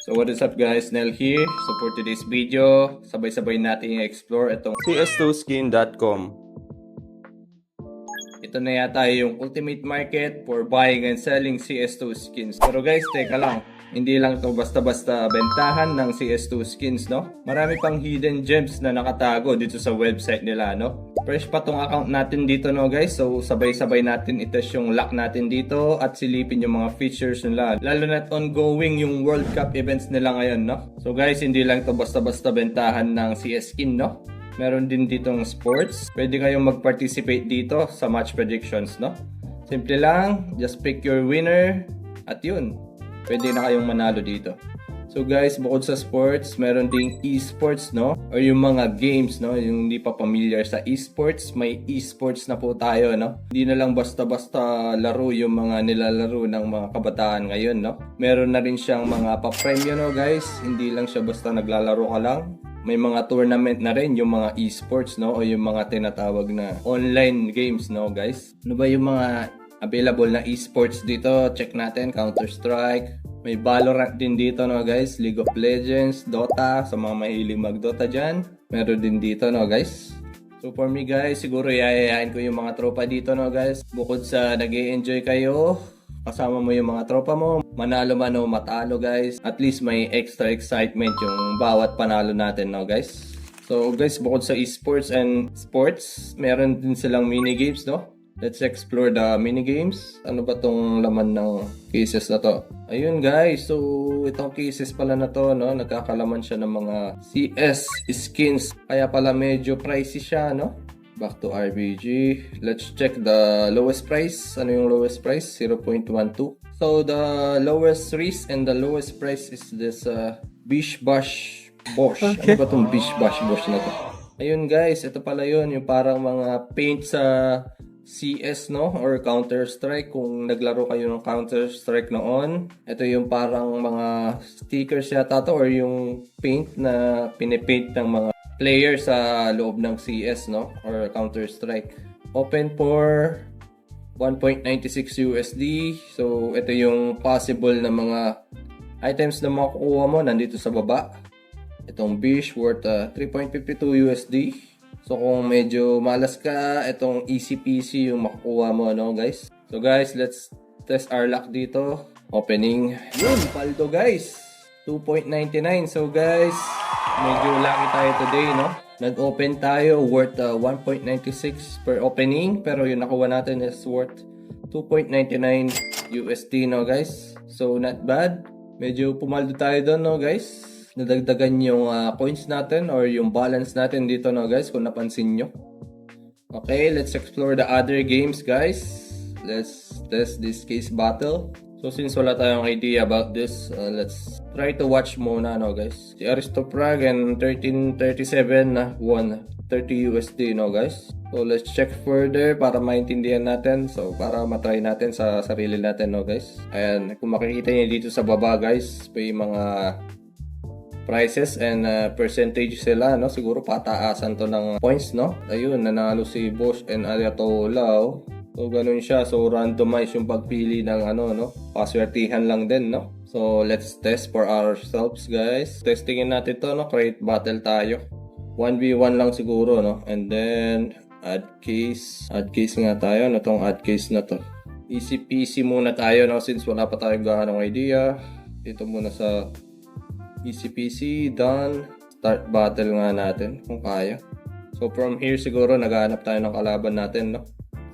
So what is up guys, Nel here. So for today's video, sabay-sabay natin i-explore itong cs2skin.com. ito na yata yung ultimate market for buying and selling CS2 skins. Pero guys, teka lang. Hindi lang to basta-basta bentahan ng CS2 skins, no? Marami pang hidden gems na nakatago dito sa website nila, no? Fresh pa tong account natin dito, no guys? So sabay-sabay natin itest yung luck natin dito at silipin yung mga features nila. Lalo na't ongoing yung World Cup events nila ngayon, no? So guys, hindi lang to basta-basta bentahan ng CS skin, no? Meron din ditong sports. Pwede kayong mag-participate dito sa match predictions, no? Simple lang, just pick your winner at yun. Pwede na kayong manalo dito. So guys, bukod sa sports, meron ding esports, no? Or yung mga games, no? Yung hindi pa familiar sa esports, may esports na po tayo, no? Hindi na lang basta-basta laro yung mga nilalaro ng mga kabataan ngayon, no? Meron na rin siyang mga pa-premyo, no guys? Hindi lang siya basta naglalaro ka lang. May mga tournament na rin yung mga esports, no? O yung mga tinatawag na online games, no guys? Ano ba yung mga available na esports dito? Check natin, Counter-Strike. May Valorant din dito, no guys? League of Legends, Dota, sa mga mahilig mag-Dota dyan. Meron din dito, no guys? So for me guys, siguro yayayain ko yung mga tropa dito, no guys? Bukod sa nag-i-enjoy kayo, kasama mo yung mga tropa mo, manalo man o matalo guys, at least may extra excitement yung bawat panalo natin, no guys? So guys, bukod sa esports and sports, meron din silang minigames, no? Let's explore the minigames. Ano ba tong laman ng cases na to? Ayun guys, so itong cases pala na to, no? Nagkakalaman siya ng mga CS skins, kaya pala medyo pricey siya, no? Back to RBG. Let's check the lowest price. Ano yung lowest price? 0.12. So the lowest risk and the lowest price is this Bish Bash Bosch. Okay. Ano ba itong Bish Bash Bosch na to? Ayun guys, ito pala yun. Yung parang mga paint sa CS, no? Or Counter-Strike. Kung naglaro kayo ng Counter-Strike noon, ito yung parang mga stickers yata to, or yung paint na pinipaint ng mga player sa loob ng CS, no? Or Counter-Strike. Open for 1.96 USD. So, ito yung possible na mga items na makukuha mo nandito sa baba. Itong Bish worth 3.52 USD. So, kung medyo malas ka, itong easy peasy yung makukuha mo, no guys? So, guys, let's test our luck dito. Opening. Yun, paldo guys. 2.99. So, guys, medyo lucky tayo today, no? Nag-open tayo worth 1.96 per opening, pero yung nakuha natin is worth 2.99 USD, no guys? So not bad. Medyo pumaldo tayo doon, no guys? Nadagdagan yung coins natin or yung balance natin dito, no guys, kung napansin nyo. Okay, let's explore the other games, guys. Let's test this case battle. So since wala tayong idea about this, let's try to watch muna, no guys. Si Aristoprag and 1337 na 130 USD, no guys. So let's check further para maintindihan natin. So para matry natin sa sarili natin, no guys. Ayan, kung makikita niyo dito sa baba, guys, may mga prices and percentage sila, no? Siguro pataasan to ng points, no? Ayun, nanalo si Bosch and Ayatollah. So, ganun siya. So, randomize yung pagpili ng ano, no? Paswertihan lang din, no? So, let's test for ourselves, guys. Testingin natin to, no? Create battle tayo. 1v1 lang siguro, no? And then, add case. Add case nga tayo. Ano tong add case na to? Easy peasy muna tayo, no? Since wala pa tayong gaanong idea. Dito muna sa easy peasy. Done. Start battle nga natin, kung kaya. So, from here siguro, naghahanap tayo ng kalaban natin, no?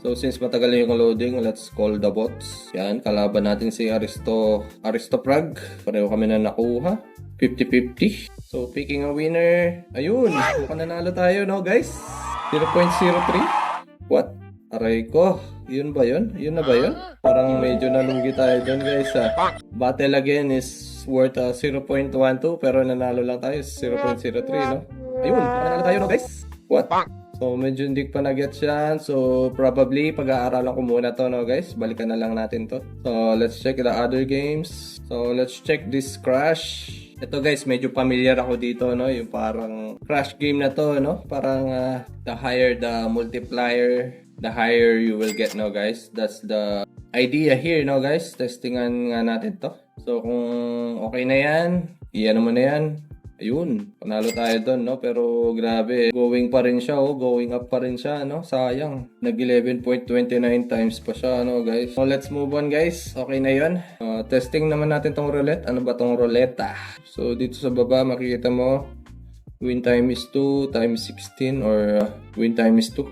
So, since matagal na yung loading, let's call the bots. Yan, kalaban natin si Aristoprag. Pareho kami na nakuha. 50-50. So, picking a winner. Ayun, mukhang nanalo tayo, no guys? 0.03. What? Aray ko. Yun ba yun? Yun na ba yun? Parang medyo nalugi tayo dyan, guys. Battle again is worth 0.12, pero nanalo lang tayo 0.03, no? Ayun, nanalo tayo, no guys? What? So, medyo hindi pa na-get yan. So, probably, pag-aaralan ko muna to, no, guys? Balikan na lang natin to. So, let's check the other games. So, let's check this Crash. Ito, guys, medyo familiar ako dito, no? Yung parang Crash game na to, no? Parang the higher the multiplier, the higher you will get, no, guys? That's the idea here, no, guys? Testingan nga natin to. So, kung okay na yan, Iyan naman na yan. Ayun, panalo tayo doon, no? Pero grabe, going pa rin siya, oh. Going up pa rin siya, no? Sayang. Nag 11.29 times pa siya, no, guys? So, let's move on, guys. Okay na yun. Testing naman natin tong roulette. Ano ba tong roulette? So, dito sa baba, makikita mo, win time is 2 times 16 or win time is 2.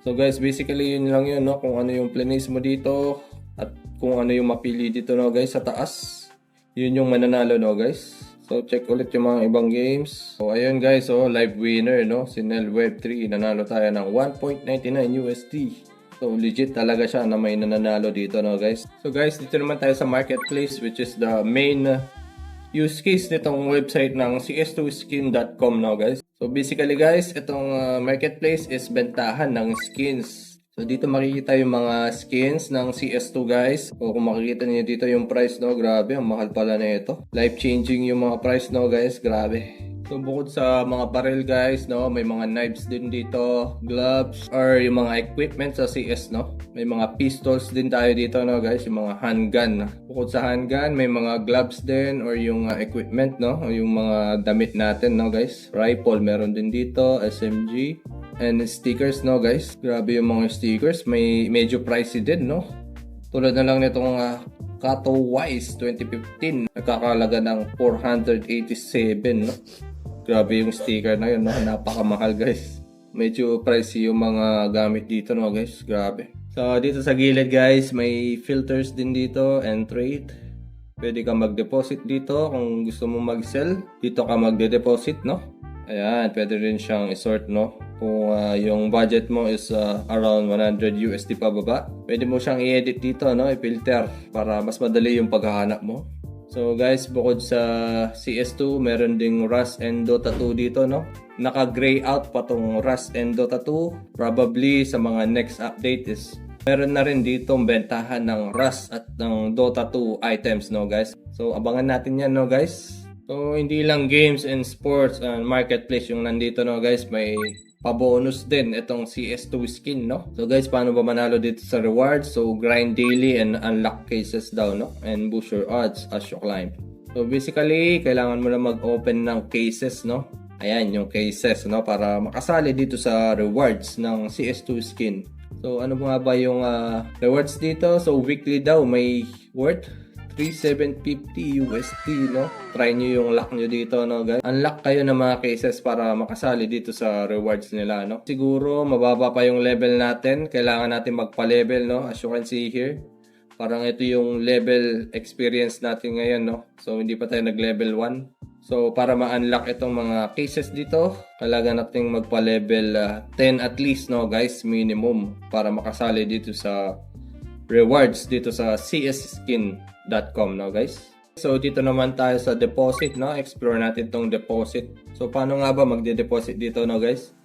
So, guys, basically, yun lang yun, no? Kung ano yung place mo dito at kung ano yung mapili dito, no, guys, sa taas. Yun yung mananalo, no, guys? So, check ulit yung mga ibang games. So, ayun guys, live winner, no? Si Nel Web3, nanalo tayo ng 1.99 USD. So, legit talaga siya na may nananalo dito, no guys? So, guys, dito naman tayo sa marketplace, which is the main use case nitong website ng cs2skin.com, no guys? So, basically guys, itong marketplace is bentahan ng skins. So, dito makikita yung mga skins ng CS2 guys. O kung makikita niyo dito yung price, no, grabe, ang mahal pala na ito. Life-changing yung mga price, no, guys, grabe. So, bukod sa mga barrel guys, no, may mga knives din dito, gloves, or yung mga equipment sa CS, no. May mga pistols din tayo dito, no, guys, yung mga handgun. Bukod sa handgun, may mga gloves din, or yung equipment, no, o yung mga damit natin, no, guys. Rifle, meron din dito, SMG. And stickers, no guys, grabe yung mga stickers, may medyo pricey din, no. Tulad na lang nitong Kato Wise 2015, nagkakalaga ng 487, no. Grabe yung sticker na yun, no, napakamahal guys. Medyo pricey yung mga gamit dito, no guys, grabe. So dito sa gilid guys, may filters din dito and trade. Pwede ka mag-deposit dito kung gusto mo mag-sell. Dito ka magde-deposit, no. Ayan, pwede rin siyang isort, no. Kung yung budget mo is around 100 USD pababa, pwede mo siyang i-edit dito, no, i-filter para mas madali yung paghahanap mo. So guys, bukod sa CS2, meron ding Rust and Dota 2 dito, no. Naka-gray out pa tong Rust and Dota 2. Probably sa mga next update is meron na rin ditong bentahan ng Rust at ng Dota 2 items, no guys. So abangan natin yan, no guys. So hindi lang games and sports and marketplace yung nandito, no guys, may pa-bonus din itong CS2 skin, no? So guys, paano ba manalo dito sa rewards? So grind daily and unlock cases daw, no? And boost your odds as you climb. So basically, kailangan mo na mag-open ng cases, no? Ayan, yung cases, no? Para makasali dito sa rewards ng CS2 skin. So ano nga ba yung rewards dito? So weekly daw may worth 3,750 USD, no? Try nyo yung luck nyo dito, no guys? Unlock kayo ng mga cases para makasali dito sa rewards nila, no? Siguro, mababa pa yung level natin. Kailangan natin magpa-level, no? As you can see here. Parang ito yung level experience natin ngayon, no? So, hindi pa tayo nag-level 1. So, para ma-unlock itong mga cases dito, kailangan natin magpa-level 10 at least, no guys? Minimum. Para makasali dito sa rewards dito sa csskin.com, no guys. So dito naman tayo sa deposit, no. Explore natin tong deposit. So paano nga ba magde-deposit dito, no guys?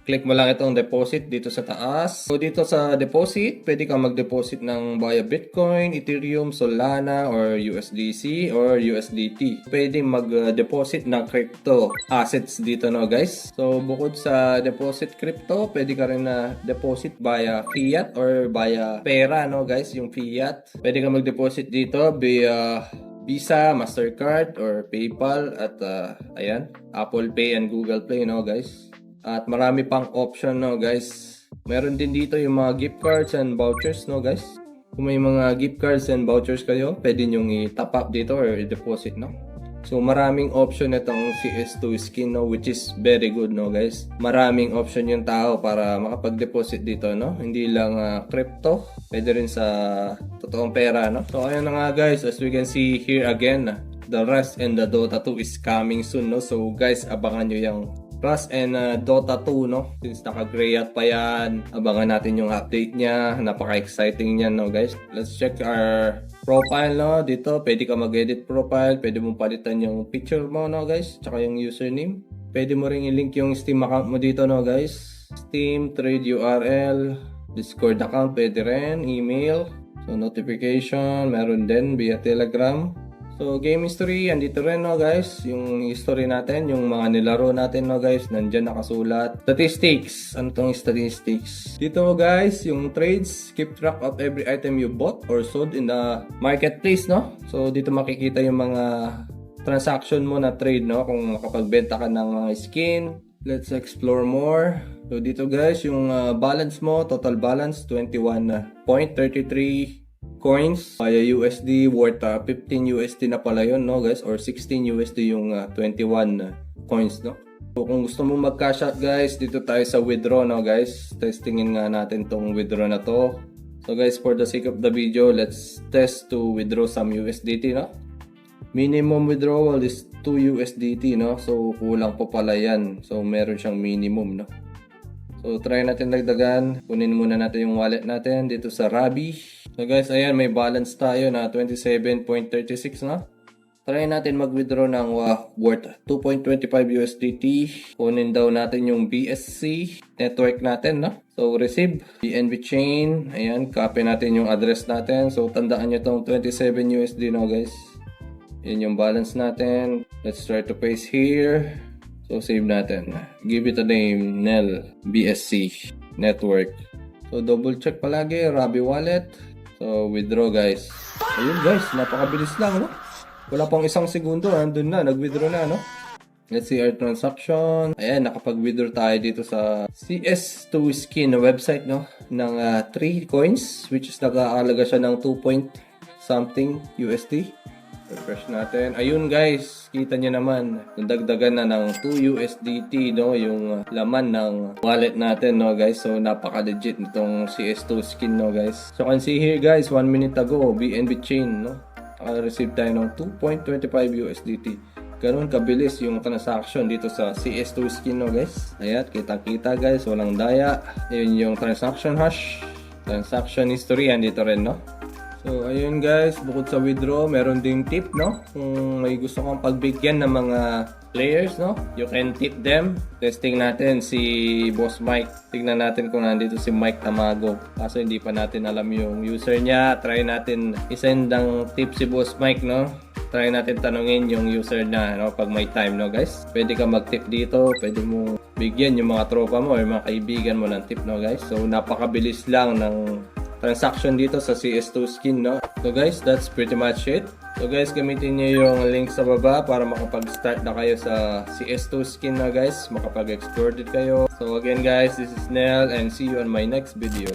Click mo lang itong deposit dito sa taas. So dito sa deposit, pwede kang mag-deposit ng via Bitcoin, Ethereum, Solana, or USDC, or USDT. Pwede mag-deposit ng crypto assets dito, no guys. So bukod sa deposit crypto, pwede ka rin na deposit via fiat or via pera, no guys, yung fiat. Pwede ka mag-deposit dito via Visa, Mastercard, or PayPal at ayan, Apple Pay and Google Play, no guys. At marami pang option, no guys. Meron din dito yung mga gift cards and vouchers, no guys. Kung may mga gift cards and vouchers kayo, pwede nyo i-top up dito or i-deposit, no. So maraming option itong CS2 skin, no, which is very good, no guys. Maraming option yung tao para makapag-deposit dito, no. Hindi lang crypto, pwede rin sa totoong pera, no. So ayun na nga guys, as we can see here again, the Rust and the Dota 2 is coming soon, no. So guys, abangan nyo yung Rust and Dota 2, no? Since naka-gray out pa yan, abangan natin yung update niya. Napaka-exciting niyan, no guys? Let's check our profile, no? Dito, pwede ka mag-edit profile. Pwede mong palitan yung picture mo, no guys? Tsaka yung username. Pwede mo ring i-link yung Steam account mo dito, no guys? Steam, trade URL, Discord account, pwede rin, email. So, notification, meron din via Telegram. So, game history, andito rin, no guys, yung history natin, yung mga nilaro natin, no guys, nandyan nakasulat. Statistics, ano tong statistics? Dito, guys, yung trades, keep track of every item you bought or sold in the marketplace, no? So, dito makikita yung mga transaction mo na trade, no? Kung makapagbenta ka ng mga skin. Let's explore more. So dito guys, yung balance mo, total balance 21.33 coins via USD worth 15 USD na pala yun, no guys, or 16 USD yung 21 coins, no. So kung gusto mo mag-cash out guys, dito tayo sa withdraw, no guys. Testingin nga natin tong withdraw na to. So guys, for the sake of the video, let's test to withdraw some USDT, no. Minimum withdrawal is 2 USDT, no. So kulang pa pala yan. So meron siyang minimum, no. So try natin dagdagan. Kunin muna natin yung wallet natin dito sa Rabby. So guys, ayan, may balance tayo na 27.36, no. Try natin mag-withdraw ng worth 2.25 USDT. Kunin daw natin yung BSC network natin, no. So receive BNB chain. Ayan, copy natin yung address natin. So tandaan nyo tong 27 USD, no guys. Yan yung balance natin. Let's try to paste here. So save natin. Give it a name, Nel BSC network. So double check palagi, Rabby wallet. So withdraw guys. Ayun guys, napakabilis lang, no? Wala pang isang segundo, andun na, nag-withdraw na, no? Let's see our transaction. Ayan, nakapag-withdraw tayo dito sa CS2 Skin na website, no? Ng 3 coins, which is nag-aalaga siya ng 2 point something USD. Refresh natin. Ayun guys, kita nyo naman, nagdagdagan na ng 2 USDT, no, yung laman ng wallet natin, no guys. So napaka-legit nitong CS2 skin, no guys. So can see here guys, 1 minute ago, BNB chain, no, naka-receive tayo ng 2.25 USDT. Ganun kabilis yung transaction dito sa CS2 skin, no guys. Ayan, kita-kita guys, walang daya. Ayun yung transaction hash, transaction history, andito rin, no. So, ayun guys, bukod sa withdraw, meron ding tip, no? Kung may gusto kang pagbigyan ng mga players, no? You can tip them. Testing natin si Boss Mike. Tignan natin kung nandito si Mike Tamago. Kaso hindi pa natin alam yung user niya. Try natin isend ng tip si Boss Mike, no? Try natin tanungin yung user na, no? Pag may time, no guys? Pwede ka mag-tip dito. Pwede mo bigyan yung mga tropa mo or mga kaibigan mo ng tip, no guys? So, napakabilis lang ng transaction dito sa CS2 skin, no. So guys, that's pretty much it. So guys, gamitin nyo yung link sa baba para makapag-start na kayo sa CS2 skin, na guys. Makapag-explore din kayo. So again guys, this is Nel and see you on my next video.